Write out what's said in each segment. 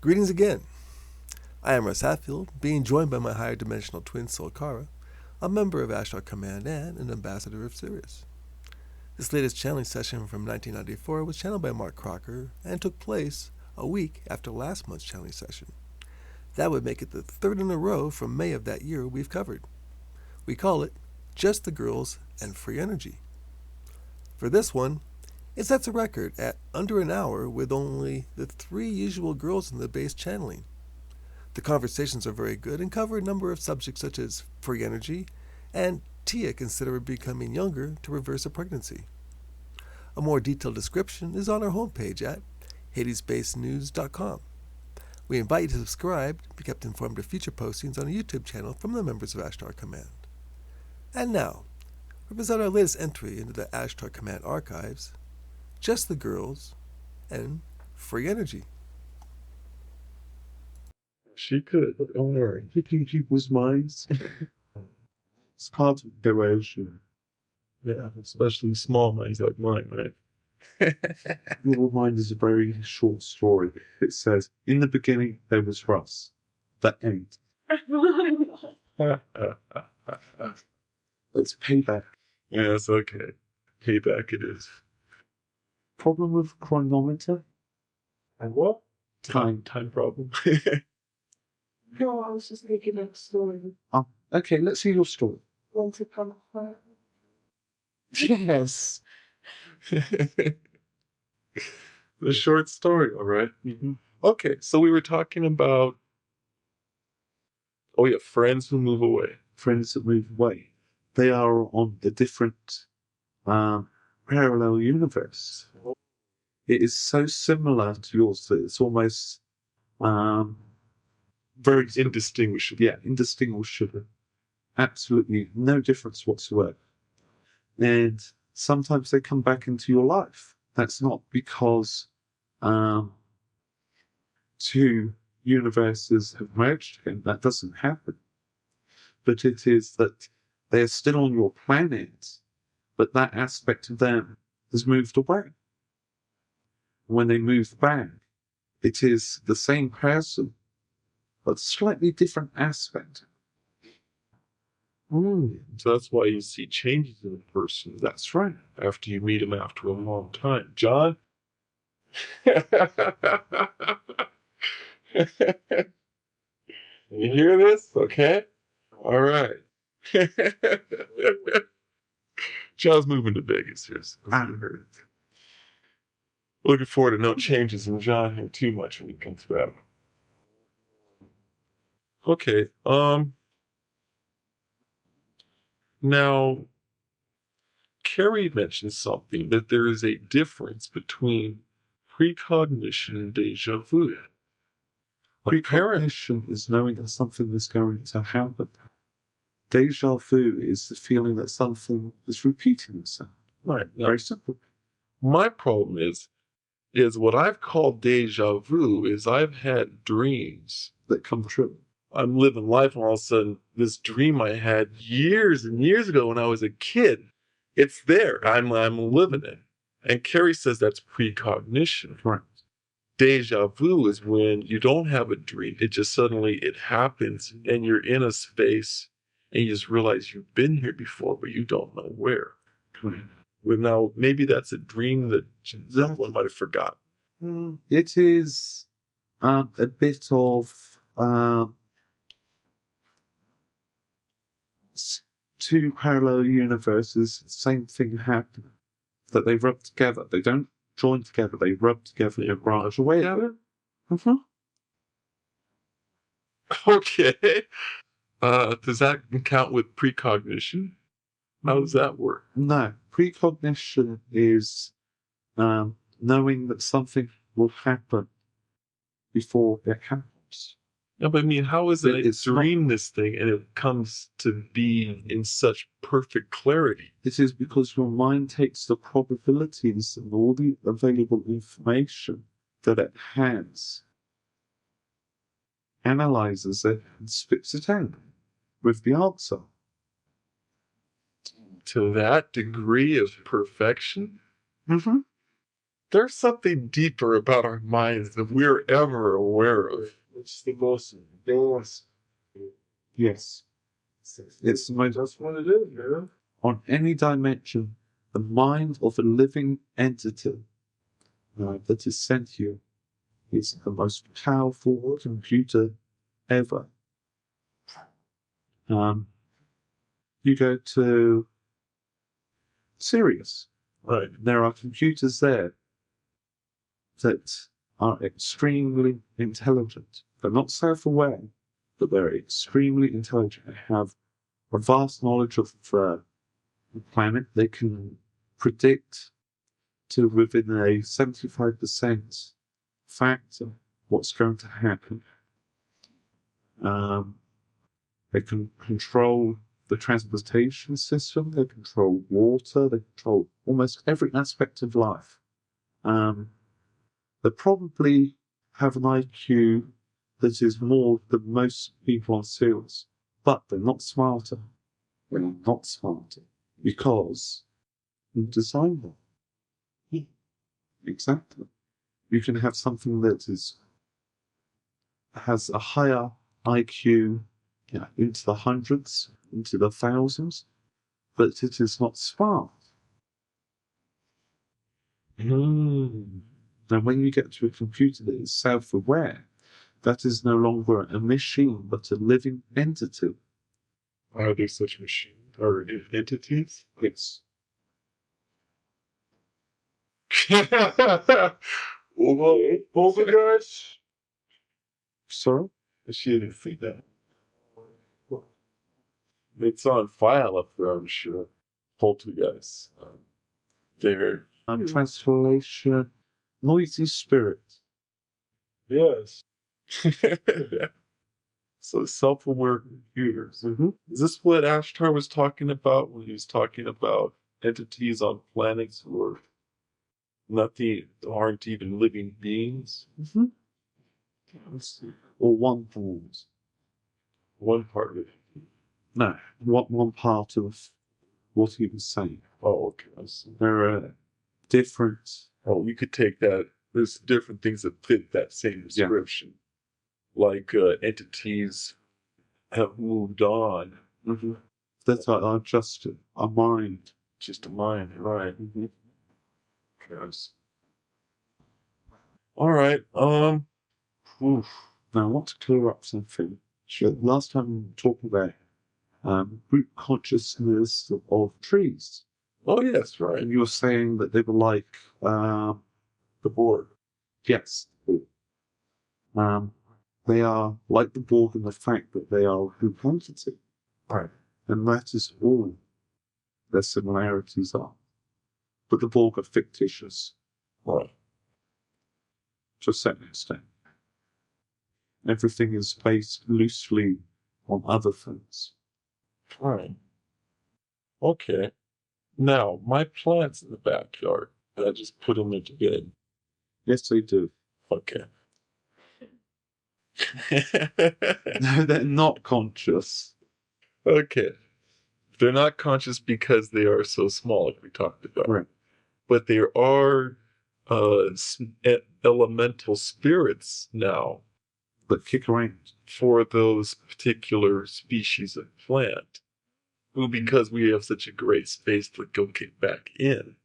Greetings again. I am Russ Hatfield, being joined by my higher dimensional twin soul Kara, a member of Ashtar Command and an ambassador of Sirius. This latest channeling session from 1994 was channeled by Mark Crocker and took place a week after last month's channeling session. That would make it the third in a row from May of that year we've covered. We call it Just the Girls and Free Energy. For this one, it sets a record at under an hour with only the 3 usual girls in the base channeling. The conversations are very good and cover a number of subjects such as free energy and Tia considering becoming younger to reverse a pregnancy. A more detailed description is on our homepage at HadesBaseNews.com. We invite you to subscribe to be kept informed of future postings on our YouTube channel from the members of Ashtar Command. And now, we present our latest entry into the Ashtar Command archives, Just the Girls and Free Energy. She could, but don't worry. Picking people's minds. It's part of erosion. Yeah, especially small minds like mine, right? Your mind is a very short story. It says, in the beginning there was Russ. The end. It's payback. Yeah, it's okay. Payback it is. Problem with chronometer? And what? Time problem. No, I was just making up a story. Oh, okay, let's see your story. Once upon a time. Yes. The short story, all right? Mm-hmm. Okay, so we were talking about, friends who move away. Friends that move away. They are on a different parallel universe. It is so similar to yours that it's almost very indistinguishable. Yeah, indistinguishable. Absolutely no difference whatsoever. And sometimes they come back into your life. That's not because 2 universes have merged again. That doesn't happen. But it is that they're still on your planet, but that aspect of them has moved away. When they move back, it is the same person, but slightly different aspect. So that's why you see changes in a person. That's right. After you meet him after a long time. John? You hear this? Okay. All right. John's moving to Vegas here. Looking forward to no changes in John here too much when he comes back. Okay. Now, Carrie mentioned something, that there is a difference between precognition and deja vu. Precognition is knowing that something is going to happen. Deja vu is the feeling that something is repeating itself. Right. Very simple. My problem is what I've called deja vu is I've had dreams that come true. I'm living life, and all of a sudden, this dream I had years and years ago when I was a kid, it's there. I'm living it. And Carrie says that's precognition. Right. Deja vu is when you don't have a dream. It just suddenly it happens, and you're in a space, and you just realize you've been here before, but you don't know where. Right. Well, now, maybe that's a dream that someone might have forgotten. It is a bit of 2 parallel universes, same thing happened, that they rub together. They don't join together, they rub together and branch away together. Mm-hmm. Okay. Does that count with precognition? How does that work? No. Precognition is knowing that something will happen before it happens. No, but I mean, how is it I dream this thing and it comes to be in such perfect clarity? This is because your mind takes the probabilities and all the available information that it has, analyzes it, and spits it out with the answer. To that degree of perfection? Mm-hmm. there's something deeper about our minds than we're ever aware of. It's the most advanced. Yes. It's the most, That's what it is, man. on any dimension, the mind of a living entity that is sentient is the most powerful computer ever. You go to Sirius. Right. There are computers there that are extremely intelligent. They're not self-aware, but they're extremely intelligent. They have a vast knowledge of the planet. They can predict to within a 75% factor what's going to happen. They can control the transportation system, they control water, they control almost every aspect of life. They probably have an IQ that is more than most people on Sirius, but they're not smarter. They're not smarter because you design them. Yeah. Exactly. You can have something that has a higher IQ, into the hundreds, into the thousands, but it is not smart. Now, when you get to a computer that is self-aware, that is no longer a machine, but a living entity. Are there such machines or entities? Yes. Poltergeist? Sorry? She didn't see that. It's on file up there, I'm sure. Poltergeist. They're. Translation, noisy spirit. Yes. So self-aware computers. Mm-hmm. Is this what Ashtar was talking about when he was talking about entities on planets who are aren't even living beings? Mm-hmm. Let's see. Or one part. One part of it. No, one part of what he was saying. Oh, okay. I see. There are different. Oh, you could take that. There's different things that fit that same description. Like entities have moved on. Mm-hmm. That are just a mind. Just a mind, right? Mm-hmm. Yes. All right. Oof. Now, I want to clear up something. Sure. Last time we were talking about group consciousness of trees. Oh, yes, right. And you were saying that they were like The board. yes. They are like the Borg in the fact that they are a group entity. Right. And that is all their similarities are. But the Borg are fictitious Right. to a certain extent. Everything is based loosely on other things. Right. Okay. Now, my plants in the backyard, I just put them into bed. Yes, they do. Okay. No, they're not conscious. Okay. They're not conscious because they are so small, like we talked about. Right. But there are elemental spirits now That kick around. for those particular species of plant, who, because we have such a great space to go kick back in,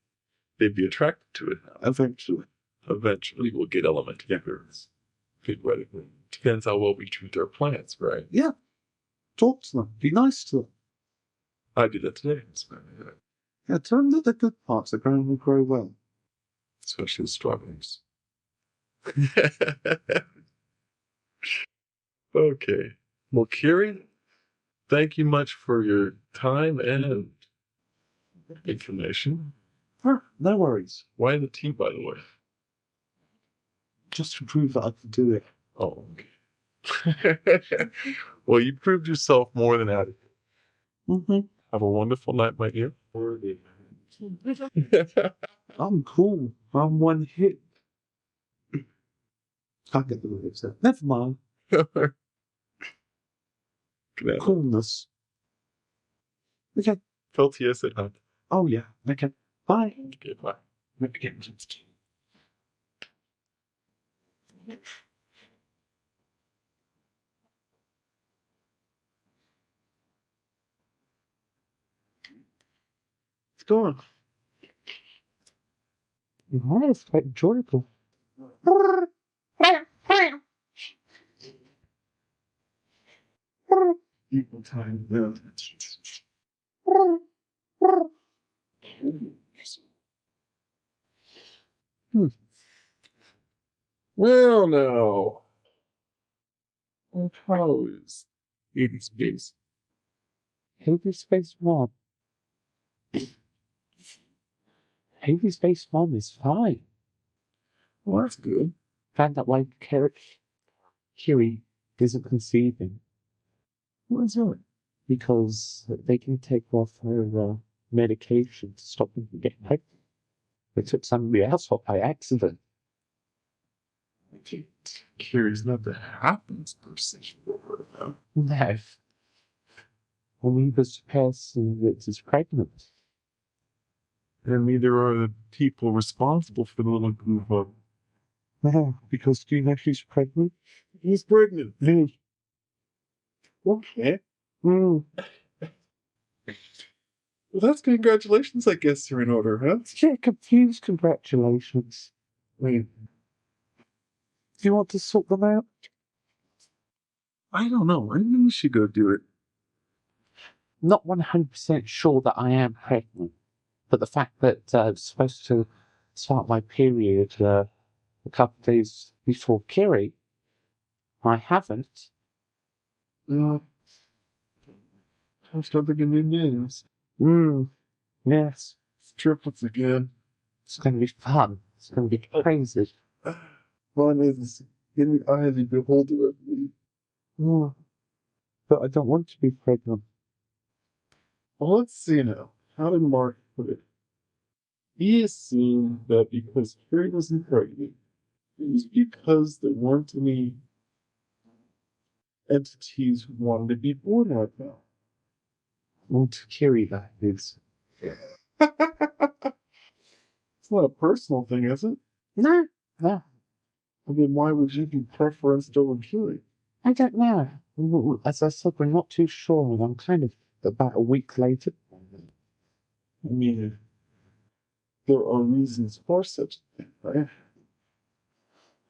they'd be attracted to it now. Eventually. Eventually, we'll get elemental spirits. Theoretically. Depends how well we treat our plants, right? Yeah. Talk to them. Be nice to them. I did that today. Yeah, tell them that the good parts are going to grow well. Especially the strawberries. Okay. Well, Kiri, thank you much for your time and information. No worries. Why the tea, by the way? Just to prove that I can do it. Oh, okay. Well, you proved yourself more than adequate. Mm-hmm. Have a wonderful night, my dear. I'm cool. I'm one hit. Can't get the lyrics there. Never mind. Coolness. Okay. Tell Tia I said hi. Oh, yeah. Okay. Bye. Okay, bye. Okay. It's gone. Yeah, it's quite enjoyable. Equal time. Yeah. Well, now, how is Eden Space? Hades Space One. Hades Space One is fine. Well, that's good. Found out why Kiri isn't conceiving. What's that? Because they can take off her medication to stop them from getting pregnant. They took somebody else off by accident. Curious not that happens per se. No. Only the person that is pregnant. And neither are the people responsible for the little group of. No, because do you know she's pregnant? He's pregnant. No. Okay. Mm. Well, that's congratulations, I guess you're in order, huh? Get confused, congratulations. Wait, Do you want to sort them out? I don't know. I think we should go do it. Not 100% sure that I am pregnant, but the fact that I was supposed to start my period a couple of days before Kiri, I haven't. I'm starting to new names. Yes. Triplets again. It's going to be fun. It's going to be crazy. One is in the eye of the beholder of me. Mm. But I don't want to be pregnant. Well, let's see now. How did Mark put it? He assumed that because Carrie wasn't pregnant, it was because there weren't any entities who wanted to be born right now. Want to Kiri, that is. It's not a personal thing, is it? No. No. I mean, why would you be preferenced over Carrie? I don't know. As I said, we're not too sure, and I'm kind of about a week later. I mean, there are reasons for such a thing, right?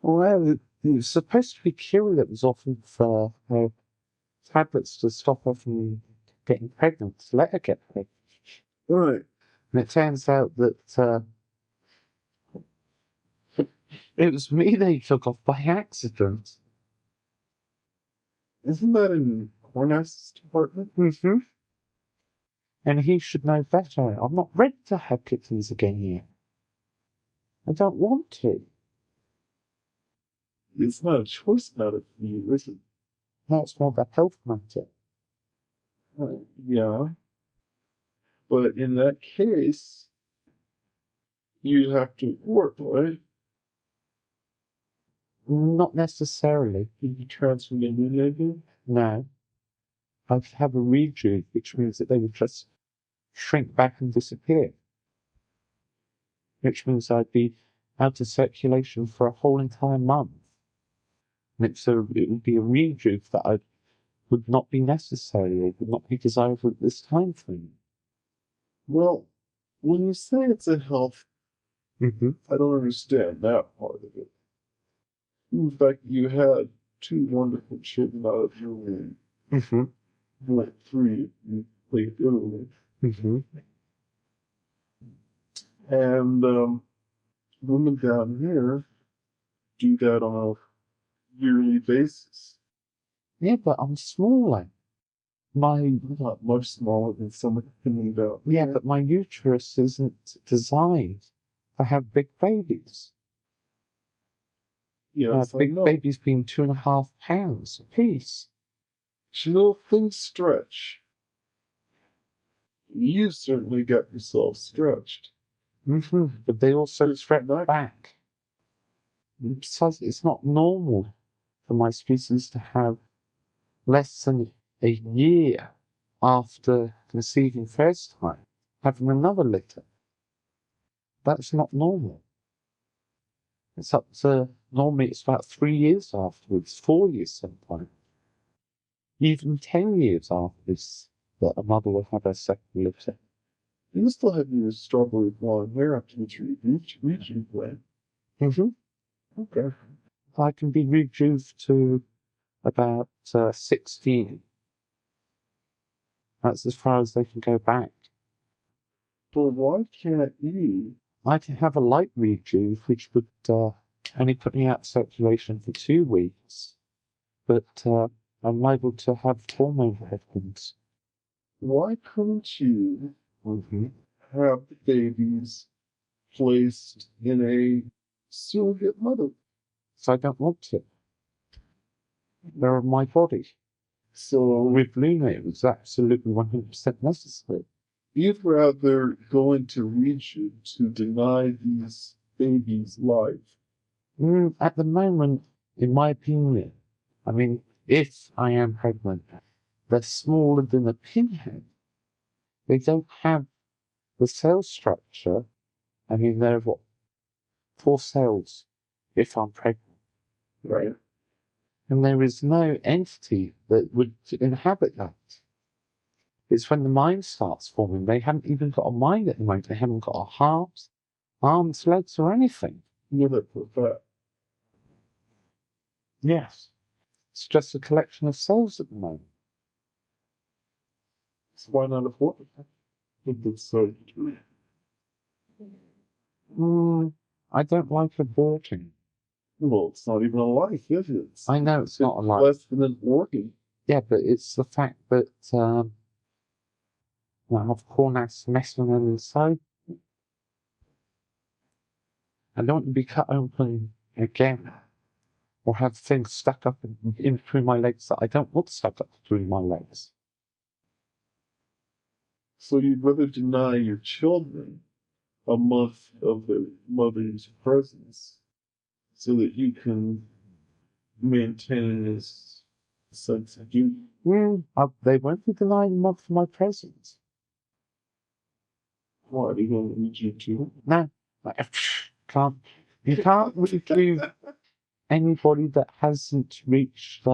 Well, it was supposed to be Kiri that was offered for tablets to stop her from getting pregnant, to let her get pregnant. Right. And it turns out that it was me they took off by accident. Isn't that in Hornast's department? Mm-hmm. And he should know better. I'm not ready to have kittens again yet. I don't want to. It's not a choice matter for you, is it? No, it's more of a health matter. Yeah. But in that case, you'd have to work, right? Not necessarily. Did you transfer the new again? No. I'd have a rejuve, which means that they would just shrink back and disappear. Which means I'd be out of circulation for a whole entire month. And it would be a rejuve that would not be necessary, or would not be desirable at this time frame. Well, when you say it's a health, Mm-hmm. I don't understand that part of it. In fact, you had two wonderful children out of your womb. Mm-hmm. Like three, you played earlier. Mm-hmm. And women down here do that on a yearly basis. Yeah, but I'm smaller. Not much smaller than someone coming down. Yeah, but my uterus isn't designed to have big babies. Yes, I Big know. babies being 2.5 pounds apiece. You know, things stretch. You certainly got yourself stretched. Mm-hmm. But they also It's stretch not- back. And besides, it's not normal for my species to have less than a year after conceiving first time, having another litter. That's not normal. It's up to Normally it's about 3 years afterwards, 4 years sometimes. Even 10 years after this, that a mother will have her second litter. You still have your strawberry blonde hair up to the tree. Reaching when? Mm-hmm. Okay. I can be rejuve to about 16. That's as far as they can go back. But why can't you? I can have a light rejuve, which would only put me out of circulation for 2 weeks. But I'm liable to have hormone headwinds. Why couldn't you Mm-hmm. have the babies placed in a surrogate mother? So I don't want to. They're in my body. So With Luna, it was absolutely 100% necessary. you'd rather go into region to deny these babies life. At the moment, in my opinion, I mean, if I am pregnant, they're smaller than a pinhead. They don't have the cell structure. I mean, they're what? 4 cells if I'm pregnant. Right. And there is no entity that would inhabit that. It's when the mind starts forming. They haven't even got a mind at the moment. They haven't got a heart, arms, legs, or anything. You look for that. Yes. It's just a collection of cells at the moment. So why not afford it? It's so I don't like aborting. well, it's not even a life, is it? I know it's not a life. Less than an organ. Yeah, but it's the fact that I've corners messing inside. I don't want to be cut open again, or have things stuck up in through my legs that I don't want stuck up through my legs. So you'd rather deny your children a month of their mother's presence so that you can maintain this sense of duty. They won't be denying a month for my presence. Why? They don't need you to? No, you can't really anybody that hasn't reached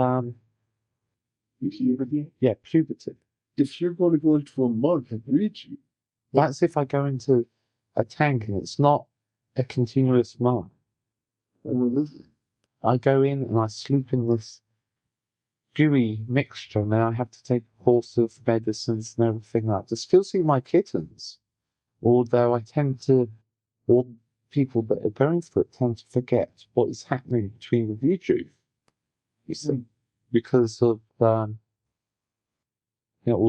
Puberty? yeah, puberty. If you're going to go into a month and reach you, That's if I go into a tank and it's not a continuous month. what is it? I go in and I sleep in this gooey mixture, and then I have to take a course of medicines and everything like that to still see my kittens. Although I tend to, all people that are going through it tend to forget what is happening between the rejuve. You see, because of all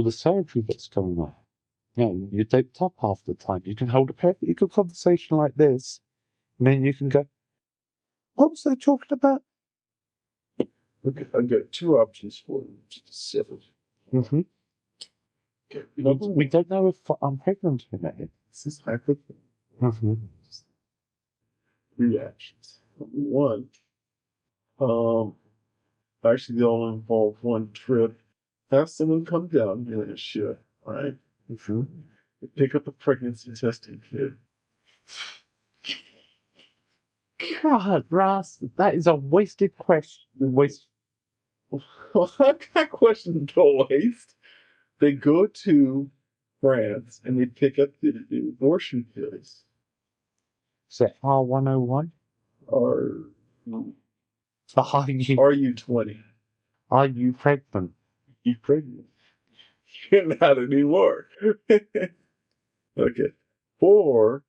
the surgery that's going on. You're doped up half the time. You can hold a perfectly good conversation like this, and then you can go, "What was I talking about?" Okay, I've got 2 options for you. Seven. Mm-hmm. Okay. We don't know if I'm pregnant or not. This is hypothetical. Mm-hmm. Reactions. One, actually they all involve one trip. Have someone come down here and shit, alright? Mm-hmm. Pick up a pregnancy testing kit. God, Ross, that is a wasted question. That question to waste. They go to France and they pick up the abortion pills. Is it R101? Are Are you 20? you pregnant? You pregnant? You're not anymore. Okay. Or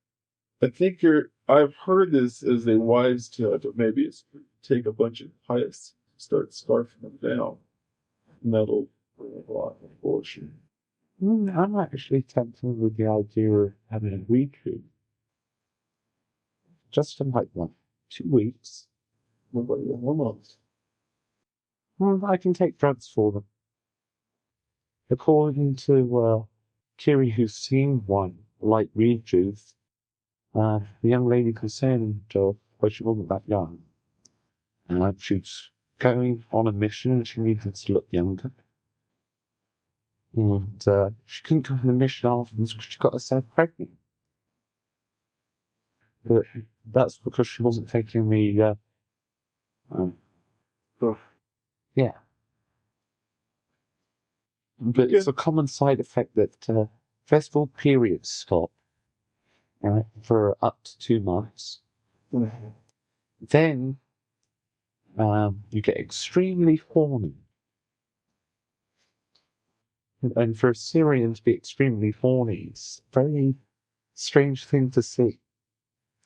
I think I've heard this as a wise tale, but maybe it's take a bunch of pipes, start scarfing them down, and that'll bring a lot of abortion. I'm actually tempted with the idea of having a weekly. Just for like 2 weeks. Nobody in 1 month. I can take drugs for them. According to Kiri, who's seen one, like rejuve, the young lady concerned, well, she wasn't that young. She's going on a mission and she needed to look younger. And she couldn't go on the mission afterwards because she got herself pregnant. But that's because she wasn't taking the Yeah. But it's a common side effect that festival periods stop, right, for up to 2 months. Then you get extremely horny. And for a Syrian to be extremely horny, it's a very strange thing to see.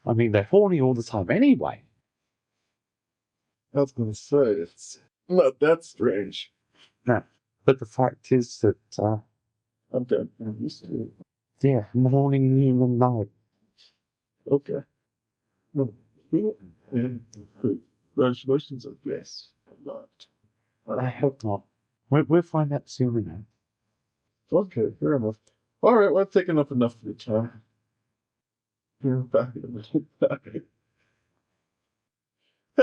I mean, they're horny all the time anyway. I was going to say, it's not that strange. No. But the fact is that, I'm dead. I'm used to it. yeah, morning, noon, and night. Okay. Well, congratulations, I guess. I'm not. I hope not. We'll find out soon enough. Okay, fair enough. All right, well, I've taken up enough of your time. You're back in the back.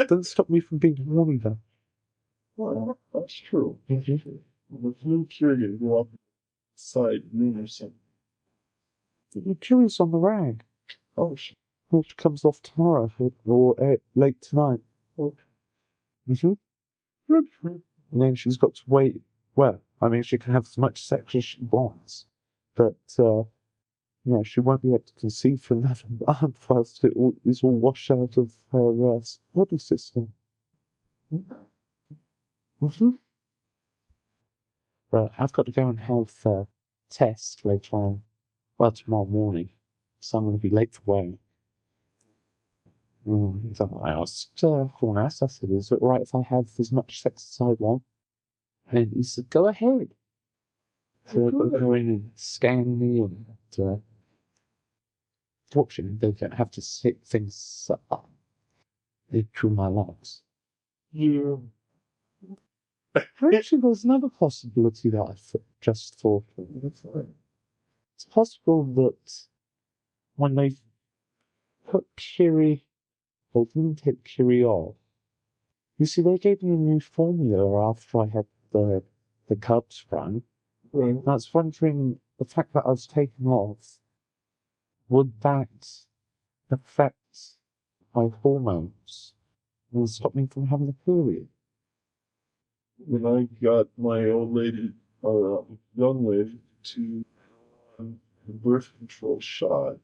Doesn't stop me from being horny, though. Well, that's true. The flu period go up side noon or something. You're curious on the rag, Oh, shit. which comes off tomorrow or late tonight. Okay. And then she's got to wait. Well, I mean, she can have as much sex as she wants, but she won't be able to conceive for another month whilst it's all washed out of her body system. But I've got to go and have a test later on. Well, tomorrow morning, so I'm going to be late for work. So I asked Cornas, I said, is it right if I have as much sex as I want? And he said, go ahead. So they'll go in and scan me and fortunately they don't have to stick things up through my lungs. Yeah. Actually, there's another possibility that I just thought of. It's possible that when they put Kiri, or didn't take Kiri off, you see, they gave me a new formula after I had the cubs run. Right. I was wondering, the fact that I was taken off, would that affect my hormones and stop me from having a period? When I got my old lady, young lady, to the birth control shot,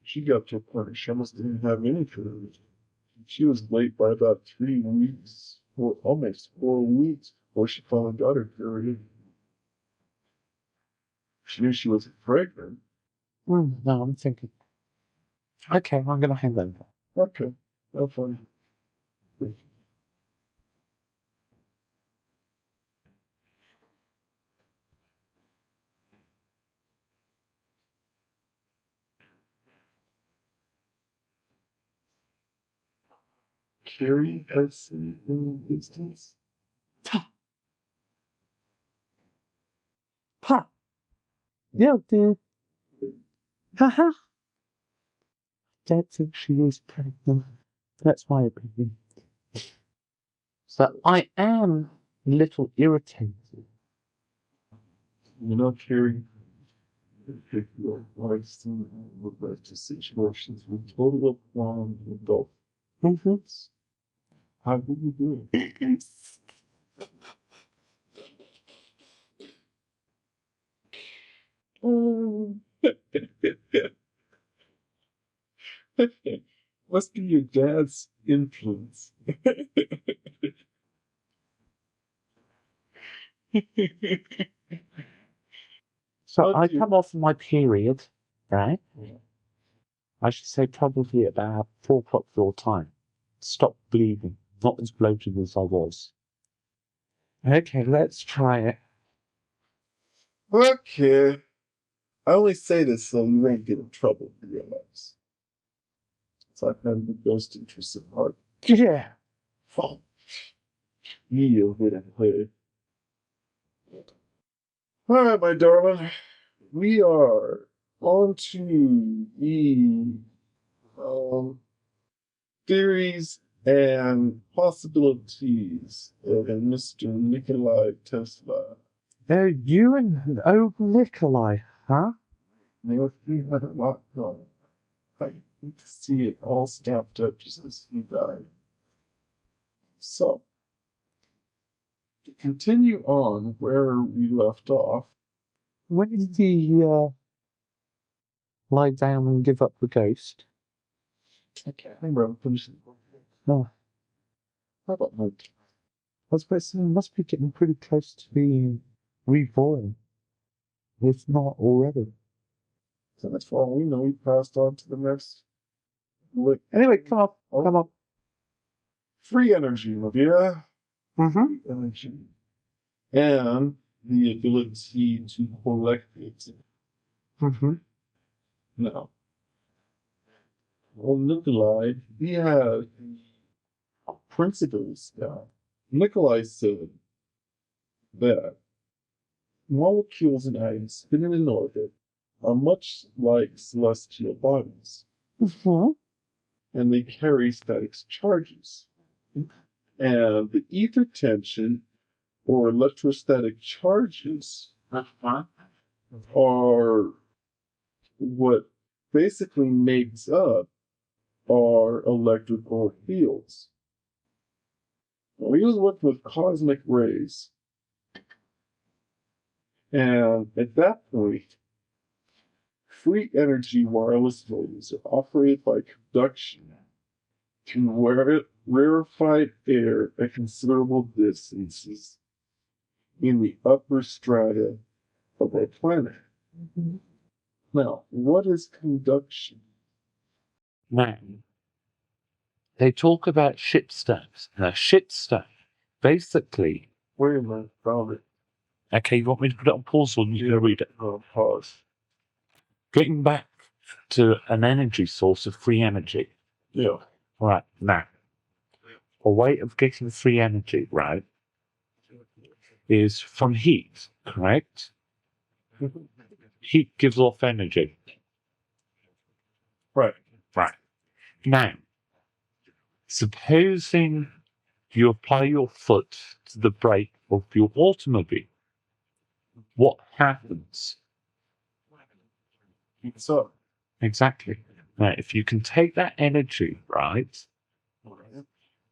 she got to a point where she almost didn't have any period. She was late by about 3 weeks, or almost 4 weeks, before she finally got her period. She knew she wasn't pregnant. No, I'm thinking. Okay, I'm going to hand over. Okay, that's fine. Carrie has seen in the distance. Ha! Yeah, dude. Haha. Don't think she is pregnant. That's my opinion. So I am a little irritated. You know, Carrie, if your wife's in the situations with total calm adult, how do you do it? Must be your dad's influence. So I come off my period, right? Yeah. I should say probably about 4 o'clock your time. Stop bleeding. Not as bloated as I was. Okay, let's try it. Okay. I only say this so you ain't get in trouble for your lives. So I've had the best interest at heart. Yeah. Fuck. You hit and play. Alright, my darling. We are on to the theories and possibilities of Mr. Nikolai Tesla. You and old Nikolai, huh? Now, if you had a lot going, I need to see it all stamped up just as he died. So, to continue on where we left off, When did he lie down and give up the ghost? I can't remember. I'm finishing. Oh, How about my I suppose it must be getting pretty close to being reborn, if not already. So that's for all we know. We passed on to the next. Look, Anyway, come on, Oh. come on. free energy, Olivia. Mm-hmm. Energy. And the ability to collect it. Mm-hmm. Now, on Nikolai, he had principles down. Nikolai said that molecules and atoms spinning in orbit are much like celestial bodies, Mm-hmm. and they carry static charges. And the ether tension or electrostatic charges are what basically makes up our electrical fields. Now, he was working with cosmic rays, and at that point, free energy wireless modems are operated by conduction through rarefied air at considerable distances in the upper strata of our planet. Now, what is conduction? Now, they talk about ship stones. Now, ship stone, basically. Wait a minute, found it. Okay, you want me to put it on pause or you can read it? Pause. Getting back to an energy source of free energy. Yeah. Right, now, a way of getting free energy, right, is from heat, correct? Heat gives off energy. Right. Right. Now, supposing you apply your foot to the brake of your automobile, what happens? Heats up. Exactly. Now, if you can take that energy, right,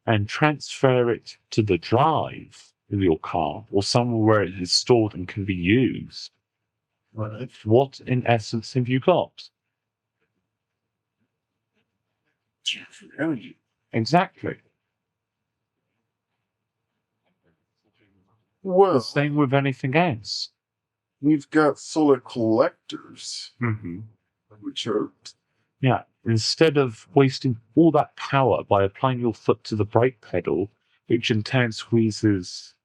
and transfer it to the drive of your car or somewhere where it is stored and can be used, Right. what in essence have you got? Energy. Exactly. The Well, same with anything else. we've got solar collectors, Mm-hmm. which are Yeah. Instead of wasting all that power by applying your foot to the brake pedal, which in turn squeezes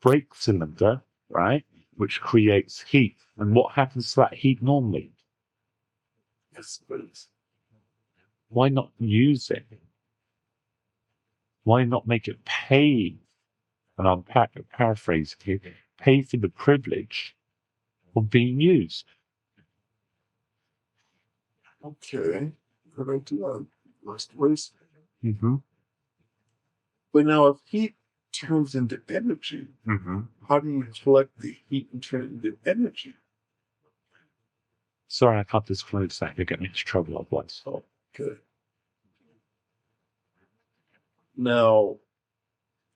brake cylinder, right, which creates heat. And what happens to that heat normally? Why not use it? Why not make it pay? And I'm paraphrasing here, pay for the privilege of being used. okay. Going to that last waste. Mm-hmm. But now, if heat turns into energy, Mm-hmm. how do you collect the heat and turn it into energy? Sorry, I can't disclose that. You're getting into trouble otherwise. Oh, good. Now,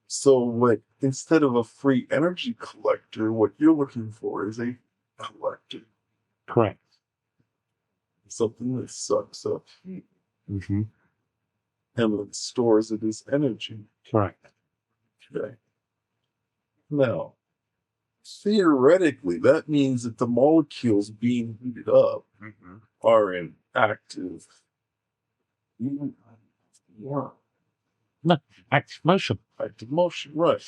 so like instead of a free energy collector, what you're looking for is a collector, Correct. something that sucks up heat Mm-hmm. and then stores it as energy. Correct. Okay. Now, theoretically, that means that the molecules being heated up Mm-hmm. are in active. Yeah, Active motion. active motion, right?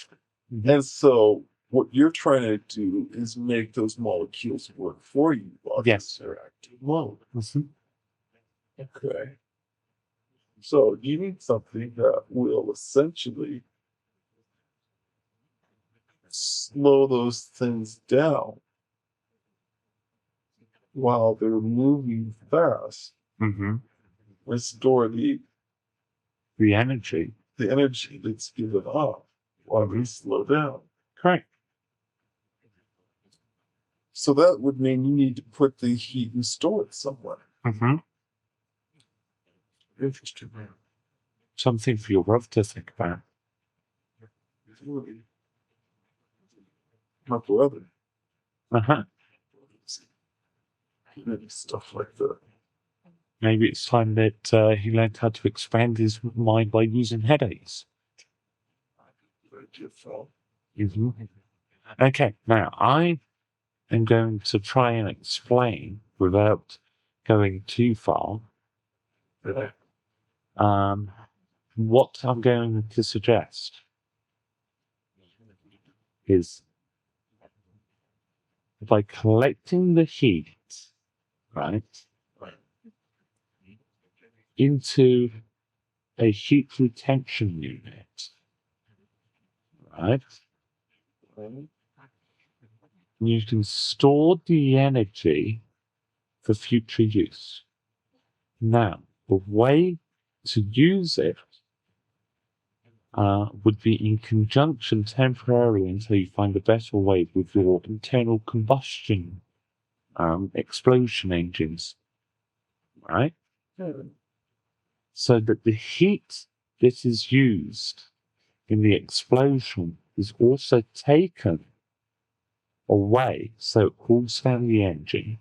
Mm-hmm. And so, what you're trying to do is make those molecules work for you while Yes. they're active mode. Mm-hmm. Okay. So you need something that will essentially slow those things down while they're moving fast. Mm-hmm. Restore the energy. energy that's given off while they slow down. Correct. So that would mean you need to put the heat and store it somewhere. Mm-hmm. Interesting. Something for your brother to think about. my brother. Uh-huh. And stuff like that. Maybe it's time that he learned how to expand his mind by using headaches. Idea fell. hmm Okay, now I am going to try and explain without going too far what I'm going to suggest is by collecting the heat, right, into a heat retention unit, right, you can store the energy for future use. Now, the way to use it would be in conjunction temporarily until you find a better way with your internal combustion explosion engines, right? So that the heat that is used in the explosion is also taken away, so it cools down the engine,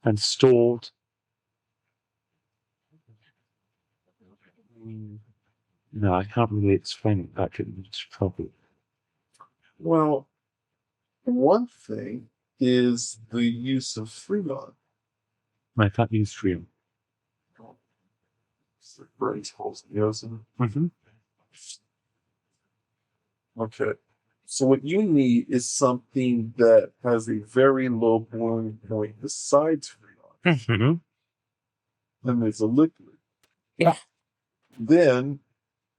and stored. No, I can't really explain it back into trouble. Well, one thing is the use of freon. I can't use freon. It's the burns holes in the ozone. Mm-hmm. Okay. So what you need is something that has a very low boiling point besides freon. Mm-hmm. And there's a liquid. Yeah. Then,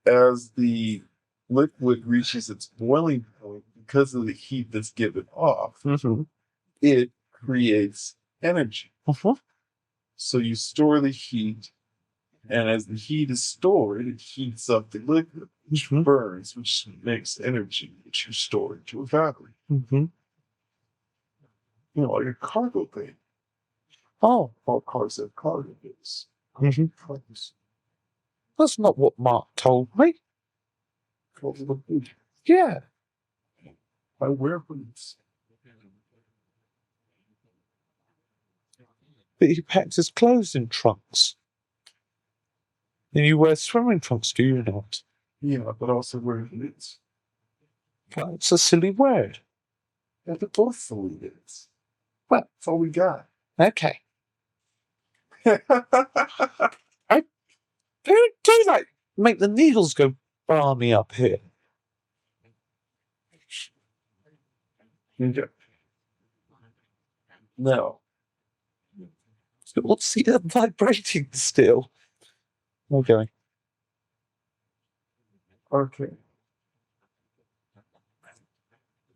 as the liquid reaches its boiling point, because of the heat that's given off, Mm-hmm. it creates energy. Uh-huh. So you store the heat, and as the heat is stored, it heats up the liquid, which Mhm. burns, which makes energy, which you store into a battery. Mm-hmm. You know, like a cargo thing. Oh. All cars have cargo bits. Mm-hmm. Cars. That's not what Mark told me. Called the boot. Yeah. I wear boots. But he packed his clothes in trunks. And you wear swimming trunks, do you not? Yeah, but also wear boots. Well, it's a silly word. Yeah, but both silly bits. Well, That's all we got. okay. Do like make the needles go balmy up here. Okay. Now, What's the vibrating still? Okay. okay.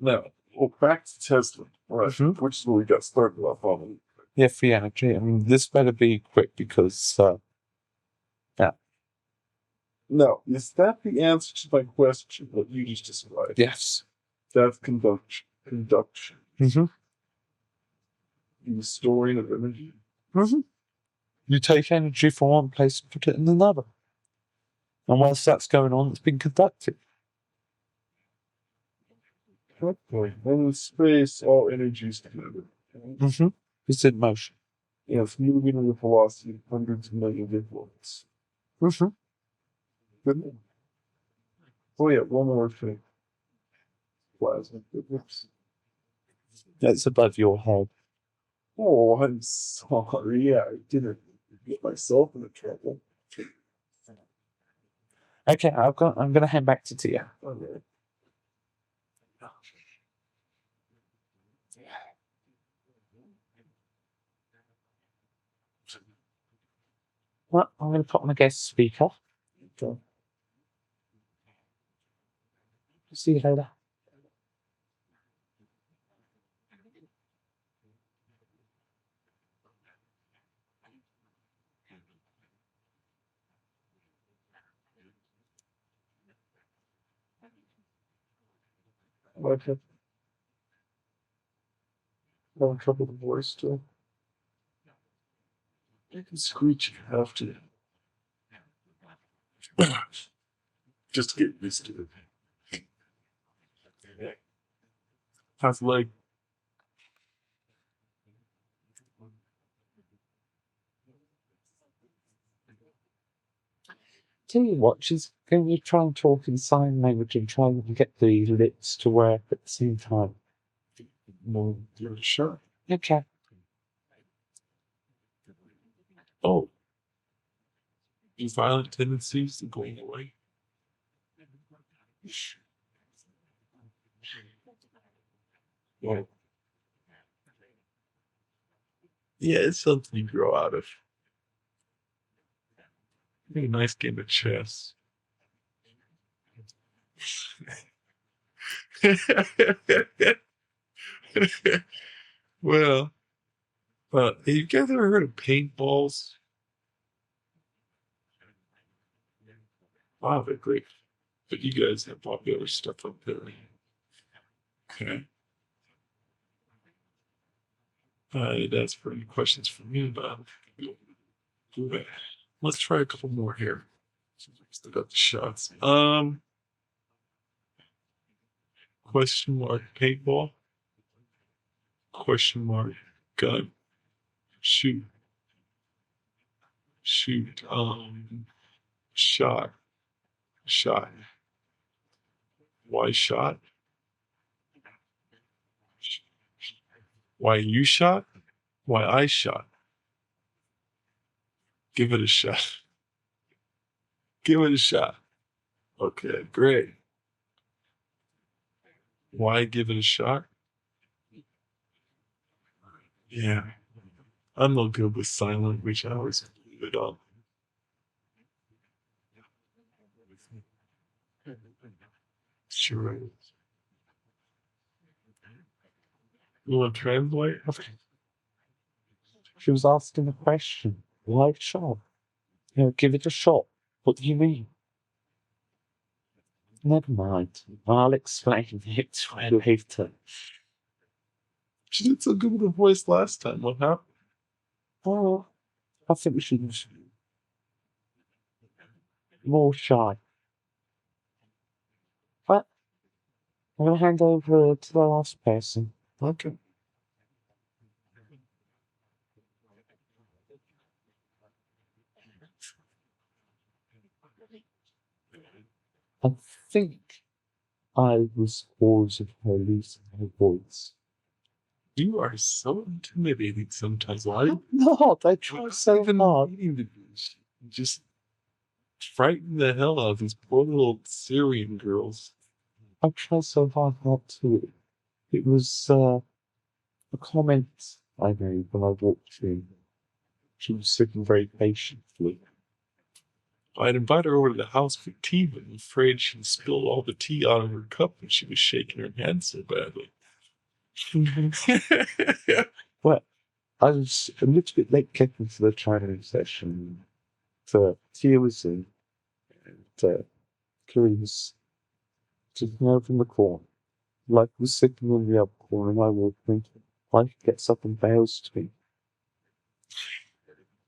Now, well, back to Tesla, right? Mhm. Which is what we got started off on. Yeah, free energy. I mean, this better be quick because, Now, is that the answer to my question, what you just described? yes. That's conduction. Conduction. Mm-hmm. The storing of energy. Mm-hmm. You take energy from one place and put it in another. And whilst that's going on, it's been conducted. Okay. In space, all energy is connected. Mm-hmm. It's in motion. Yeah, it's moving with a velocity of hundreds of millions of volts. Mm-hmm. Good. Oh yeah, one more thing. Plasma physics. That's above your head. Oh, I'm sorry. Yeah, I didn't get myself into trouble. Okay, I'm gonna hand back to Tia. Okay. Well, I'm gonna put on a guest speaker. Okay. See you later. Okay. Having trouble with the voice still. You can screech if you have to. Just get used to it. has leg. Tell you what, just can you try and talk in sign language and try and get the lips to work at the same time? Well, sure. Okay. Oh. Your violent tendencies are going away. Well, yeah, it's something you grow out of. I think a nice game of chess. Well, have you guys ever heard of paintballs? Wow, they're great. But you guys have popular stuff up there. Okay. That's for any questions from you, but let's try a couple more here. Still got the shots. Question mark paintball. Question mark gun. Shoot. Shoot. Shot. Shot. Why shot? Why you shot? Why I shot? Give it a shot. Give it a shot. Okay, great. Why give it a shot? Yeah. I'm no good with sign language. I always leave it up. Sure. You want to translate? She was asking a question. Why shot? You know, give it a shot. What do you mean? Never mind. I'll explain it to her later. She did so good with her voice last time. What happened? Oh, I think we should be more shy. But I'm going to hand over to the last person. Okay. I think I was always of her losing her voice. You are so intimidating sometimes. Why? I'm not. I try so hard. Meaning to be. Just frighten the hell out of these poor little Syrian girls. I try so hard not to. It was a comment I made when I walked in. She was sitting very patiently. I'd invite her over to the house for tea, but I'm afraid she spilled all the tea out of her cup and she was shaking her hand so badly. Well, I was a little bit late getting to the training session. The tea was in, and Chloe was sitting over in the corner. Like was sitting in the other corner, and I walked in. Like gets up and bows to me.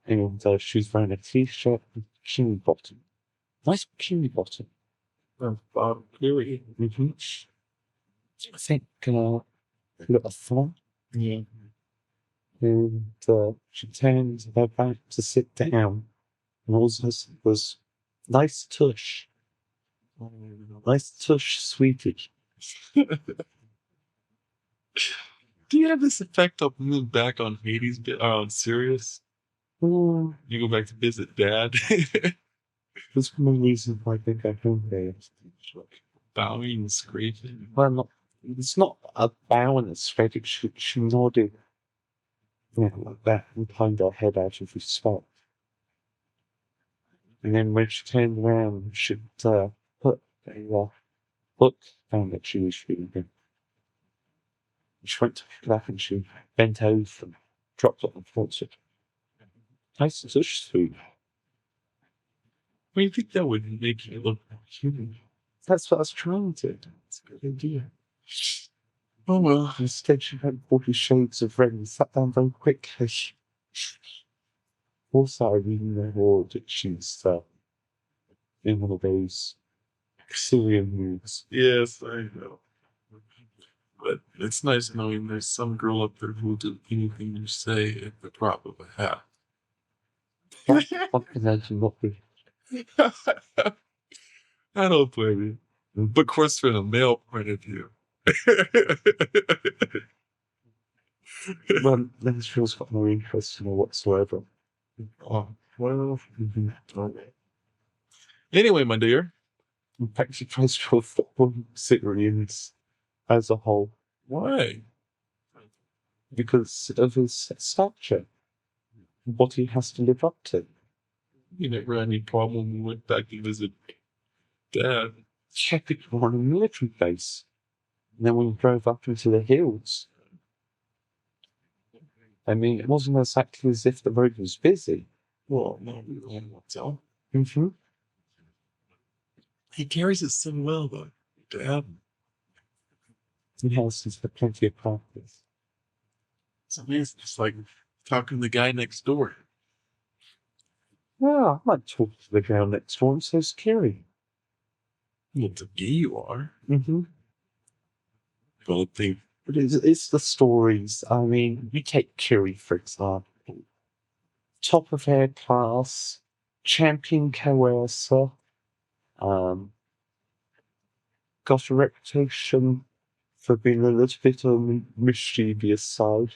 And she was wearing a t-shirt and bikini bottom. Nice bikini bottom. Bob Cleary. Mm-hmm. I think little thong. Yeah. And she turned her back to sit down. And all I said was, nice tush. Nice tush, sweetie. Do you have this effect of moving back on Hades, on Sirius? Mm, You go back to visit Dad. that's one of the reasons why I think I home there. Bowing and scraping. Well, it's not a bow and a straight. She nodded. Yeah, like that, and turned her head out of respect. And then when she turned around, she'd put a book down that she was reading. She went to pick it up and she bent over and dropped it on the floor and said, nice and such sweet. Well, you think that would make you look more human? That's what I was trying to. That's a good idea. Oh well. Instead, she went 40 shades of red and sat down very quickly. Also, I really know that she's in one of those Syrian moods. Yes, I know. But it's nice knowing there's some girl up there who'll do anything you say at the drop of a hat. What can I do? What we- I don't blame you. But of course, from a male point of view. Well, Nashville's got no interest in her whatsoever. Oh, well. Mm-hmm. Okay. Anyway, my dear. In fact, she tries to football Syrians as a whole Why? because of his stature, what he has to live up to. You never had any problem when we went back to visit Dad. Checked on a military base. And then when we drove up into the hills, I mean, it wasn't exactly as if the road was busy. Well, no, we don't want to tell. Mm-hmm. He carries it so well, though. Dad. He has since for plenty of practice. It's amazing. It's like talking to the guy next door. Well, I might talk to the girl next door and says Kiri. Well, to me, you are. Mm-hmm. Well, I think. But it's the stories. I mean, you take Kiri, for example. Top of her class, champion coercer, got a reputation for being a little bit on the mischievous side.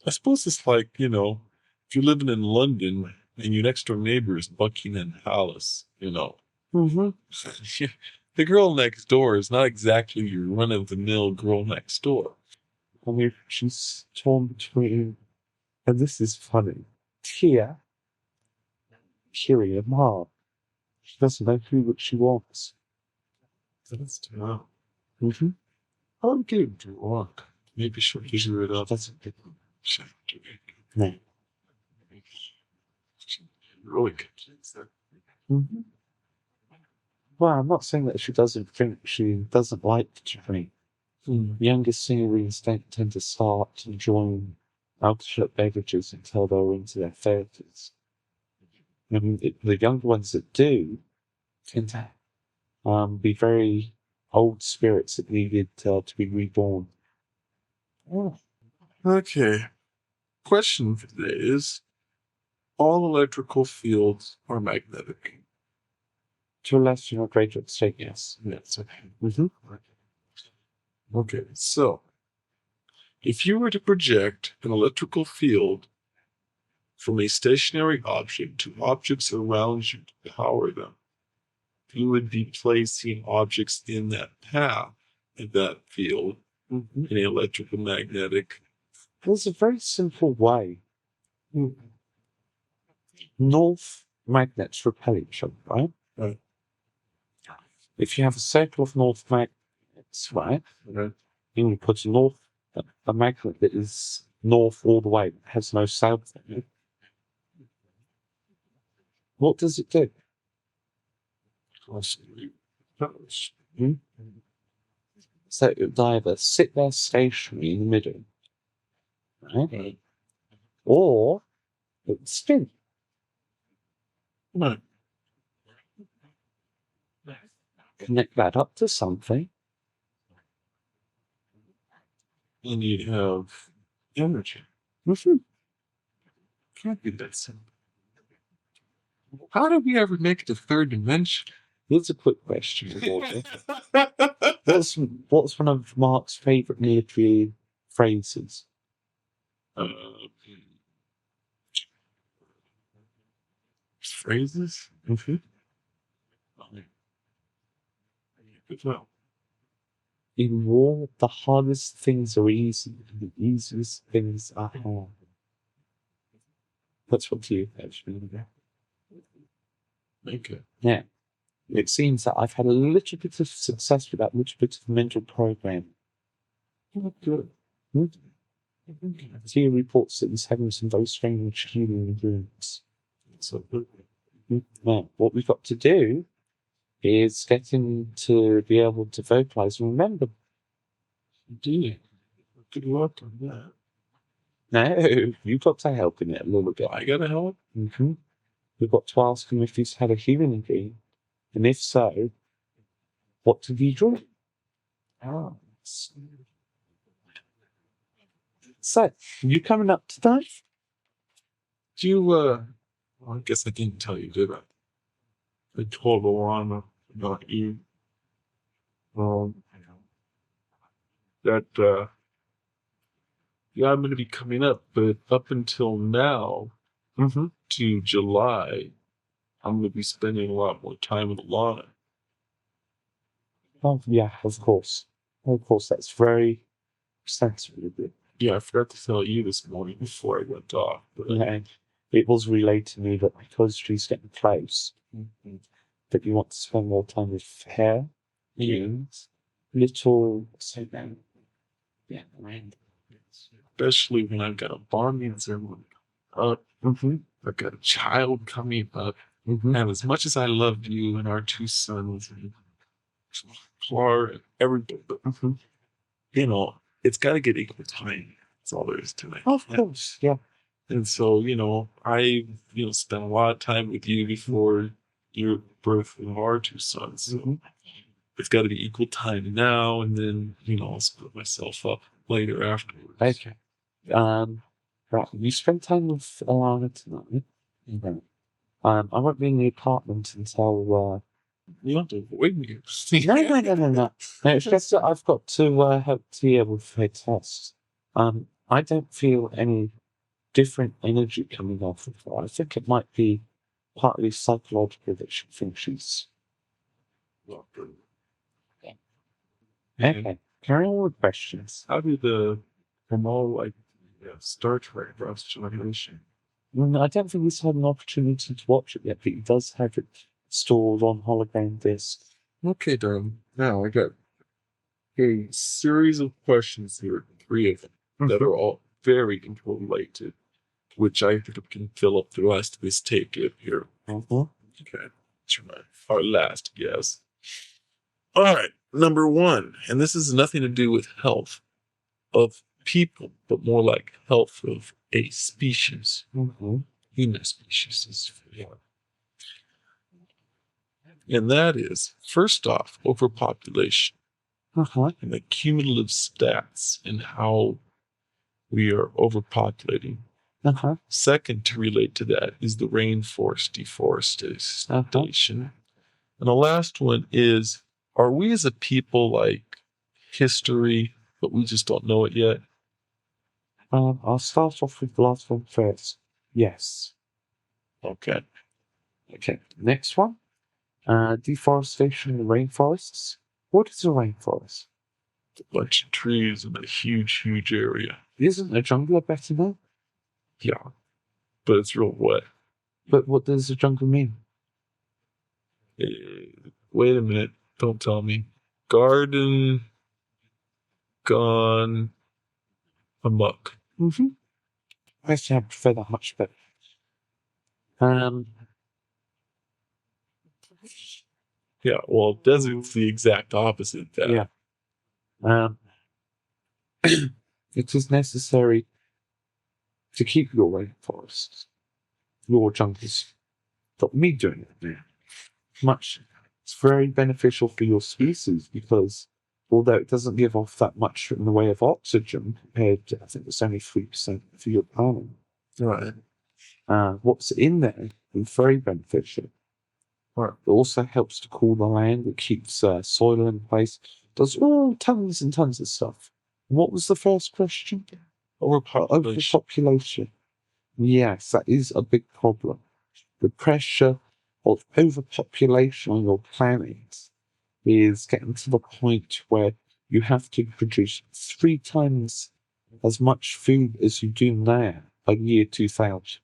I suppose it's like, if you're living in London and your next door neighbor is Buckingham Palace, Mm-hmm. the girl next door is not exactly your run-of-the-mill girl next door. I mean, she's torn between, and this is funny, Tia, Kiri, and Ma. She doesn't know who she wants. That's tough. Mm-hmm. I'll get him to work. Maybe she'll figure it out. That's a big one. No. Really good. Mm-hmm. Well, I'm not saying that she doesn't like to drink. Younger Syrians don't tend to start enjoying alcoholic beverages until they're into their 30s. The younger ones that do tend to be very old spirits that needed to be reborn. Okay. Question for today is, all electrical fields are magnetic? To a lesser or greater extent, yes. Yes. Okay. Mm-hmm. Okay, so if you were to project an electrical field from a stationary object to objects around you to power them, you would be placing objects in that path in that field in an electrical magnetic. There's a very simple way. North magnets repel each other, right? Right. If you have a circle of north magnets, right, Right. and you put a magnet that is north all the way, has no south in it, what does it do? So it would either sit there stationary in the middle, right, or it would spin. Right. Connect that up to something. And you'd have energy. Mm-hmm. Can't be that simple. How did we ever make it to third dimension? Here's a quick question. What's one of Mark's favourite military phrases? Phrases? Mm-hmm. Well, In war, the hardest things are easy, and the easiest things are hard. That's what you actually do. okay. Now, it seems that I've had a little bit of success with that little bit of mental programming. Good. Tia reports that he's having some very strange healing dreams. So good. Now, what we've got to do is get him to be able to vocalize and remember. Indeed. Good luck on that. No, you've got to help in it a little bit. I gotta help. Mm-hmm. We've got to ask him if he's had a healing dream, and if so, what did he dream? So, you coming up tonight? Do you, well, I guess I didn't tell you, did I? I told Alana about you. That, yeah, I'm going to be coming up, but up until now, to July, I'm going to be spending a lot more time with Alana. Oh, yeah, of course. Of course, that's very sensible of you. Yeah, I forgot to tell you this morning before I went off. But Yeah, it was relayed to me that because she's getting close, that you want to spend more time with her and little so then around. especially when I've got a bonding ceremony up, I've got a child coming up, and as much as I love you and our two sons and Clark and everybody, but you know, it's got to get equal time. That's all there is to it. Of course, yeah. And so, I, spent a lot of time with you before your birth of our two sons. So it's got to be equal time now, and then, I'll split myself up later afterwards. Okay. Right, you spend time with Alana tonight. I won't be in the apartment until You don't have to avoid me. No. It's just that I've got to help Tia with her test. I don't feel any different energy coming off of her. I think it might be partly psychological that she thinks she's. Okay, carry on with questions. How did from all Star Trek Lost Generation? I don't think he's had an opportunity to watch it yet, but he does have it stored on hologram disc. Okay, darling. Now I got a series of questions here, 3 of them, that are all very interrelated, which I think can fill up the rest of this tape here. Okay, try our last guess. All right, number 1, and this has nothing to do with health of people, but more like health of a species. Human species is and that is, first off, overpopulation and the cumulative stats and how we are overpopulating. Second, to relate to that, is the rainforest deforestation. And the last one is, are we as a people like history, but we just don't know it yet? I'll start off with the last one first. Yes. Okay. Next one. Deforestation in the rainforests. What is a rainforest? A bunch of trees in a huge, huge area. Isn't a jungle a better name? Yeah. But it's real wet. But what does a jungle mean? Wait a minute. Don't tell me. Garden gone amok. Actually, I prefer that much better. Yeah, well, desert's the exact opposite of that. Yeah. It is necessary to keep your rainforests, your jungles. Stop me doing it now. It's very beneficial for your species because although it doesn't give off that much in the way of oxygen compared to, I think it's only 3% for your planet. Right. What's in there is very beneficial. Right. It also helps to cool the land. It keeps soil in place. Does tons and tons of stuff. What was the first question? Overpopulation. Yes, that is a big problem. The pressure of overpopulation on your planet is getting to the point where you have to produce 3 times as much food as you do now by year 2000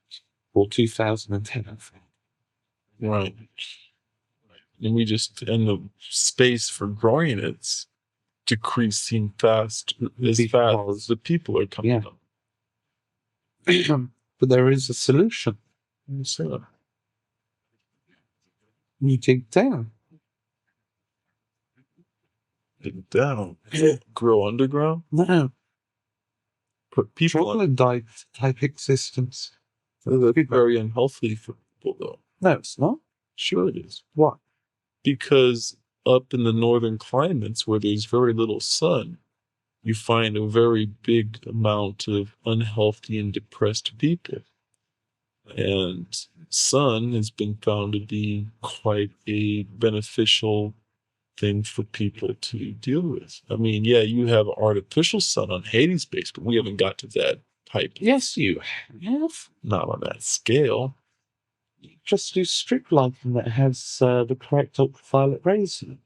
or 2010. Right. And the space for growing it's decreasing fast as the people are coming up. But there is a solution. So, You dig down. dig down. Grow underground? No. Put people Chocolate type existence. That's very unhealthy for people, though. No, it's not. Sure it is. Why? Because up in the northern climates where there's very little sun, you find a very big amount of unhealthy and depressed people. And sun has been found to be quite a beneficial thing for people to deal with. I mean, yeah, you have artificial sun on Hades base, but we haven't got to that type. Yes, you have. Not on that scale. Just use strip lighting that has the correct ultraviolet rays in it.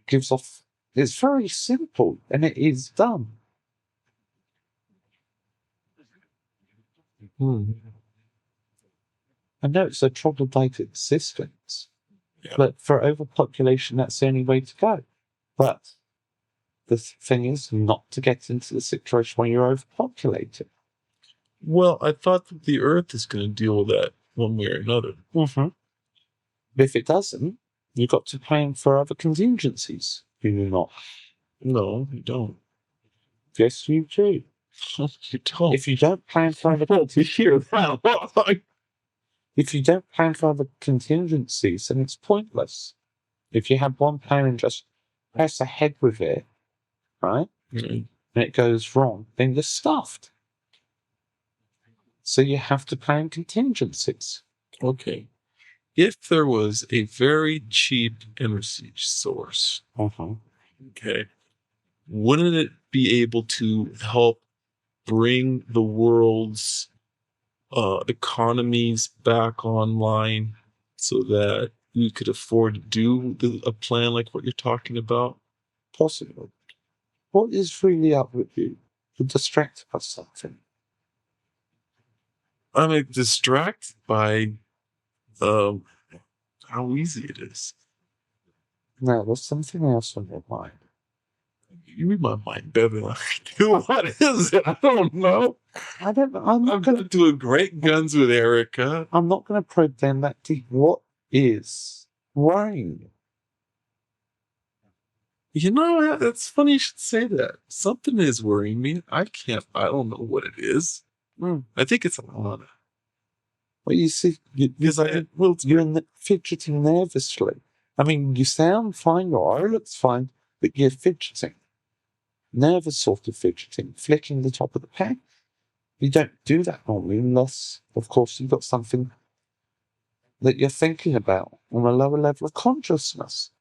Gives off. It's very simple, and it is done. I know it's a troglodyte existence, Yeah. but for overpopulation, that's the only way to go. But the thing is not to get into the situation where you're overpopulated. Well, I thought that the Earth is going to deal with that one way or another. Mm-hmm. But if it doesn't, you've got to plan for other contingencies. Do you not? No, you don't. Yes, you do. You don't. If you don't plan for other if you don't plan for other contingencies, then it's pointless. If you have one plan and just press ahead with it, right, and it goes wrong, then you're stuffed. So you have to plan contingencies. Okay. If there was a very cheap energy source, okay, wouldn't it be able to help bring the world's economies back online so that we could afford to do a plan like what you're talking about? Possible. What is really up with you to distract us something? I'm distracted by how easy it is. No, there's something else on your mind. You read my mind better than I do. What is it? I don't know. I don't know. I'm I'm doing great guns with Erica. I'm not going to probe down that deep. What is worrying you? You know, that's funny you should say that. Something is worrying me. I don't know what it is. I think it's Alana. Well, you see, you're fidgeting nervously. I mean, you sound fine, your eye looks fine, but you're fidgeting. Nervous sort of fidgeting, flicking the top of the pen. You don't do that normally unless, of course, you've got something that you're thinking about on a lower level of consciousness.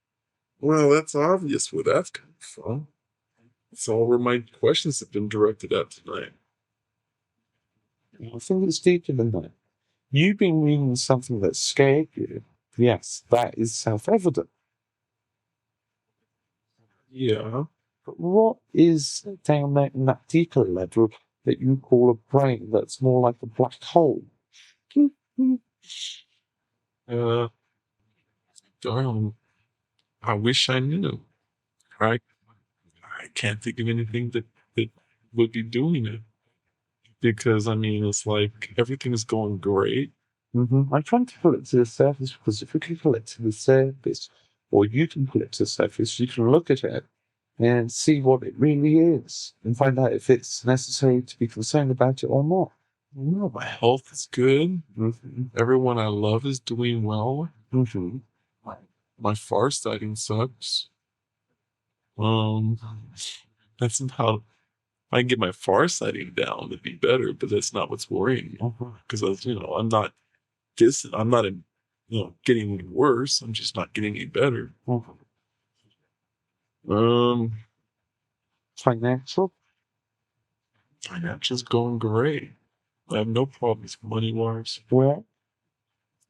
Well, that's obvious where that's coming from. That's all where my questions have been directed at tonight. I think it's deeper than that. You've been reading something that scared you. Yes, that is self-evident. Yeah. But what is down there in that deeper level that you call a brain that's more like a black hole? Darling, I wish I knew. I can't think of anything that would be doing it. Because, I mean, it's like everything is going great. I'm trying to pull it to the surface because if you can pull it to the surface, or you can pull it to the surface, you can look at it and see what it really is and find out if it's necessary to be concerned about it or not. Well, my health is good. Everyone I love is doing well. My farsighting sucks. That's how I can get my farsighting down to be better, but that's not what's worrying me. Because I'm not getting any worse. I'm just not getting any better. Financial's going great. I have no problems money-wise. Well,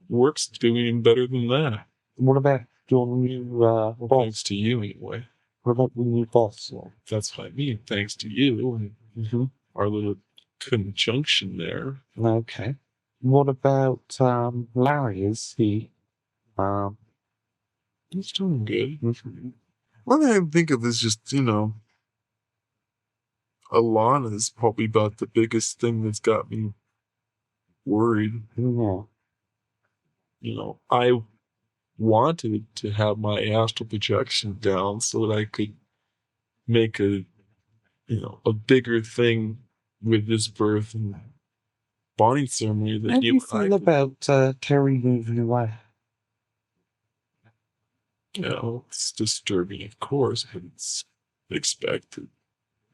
Work's doing better than that. what about your new boss? Thanks to you, anyway. What about your new boss? That's what I mean. Thanks to you and our little conjunction there. Okay. What about Larry? Is he? He's doing good. One thing I can think of is just, Alana is probably about the biggest thing that's got me worried. Yeah. I wanted to have my astral projection down so that I could make a bigger thing with this birth and bonding ceremony that How do you feel about Terry moving away? It's disturbing, of course, but it's expected.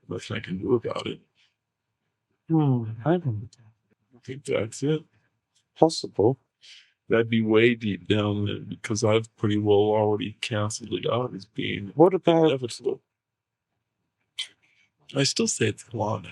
nothing I can do about it. I don't I think that's it. possible. That'd be way deep down there because I've pretty well already canceled it out as being What about inevitable. I still say it's a lot.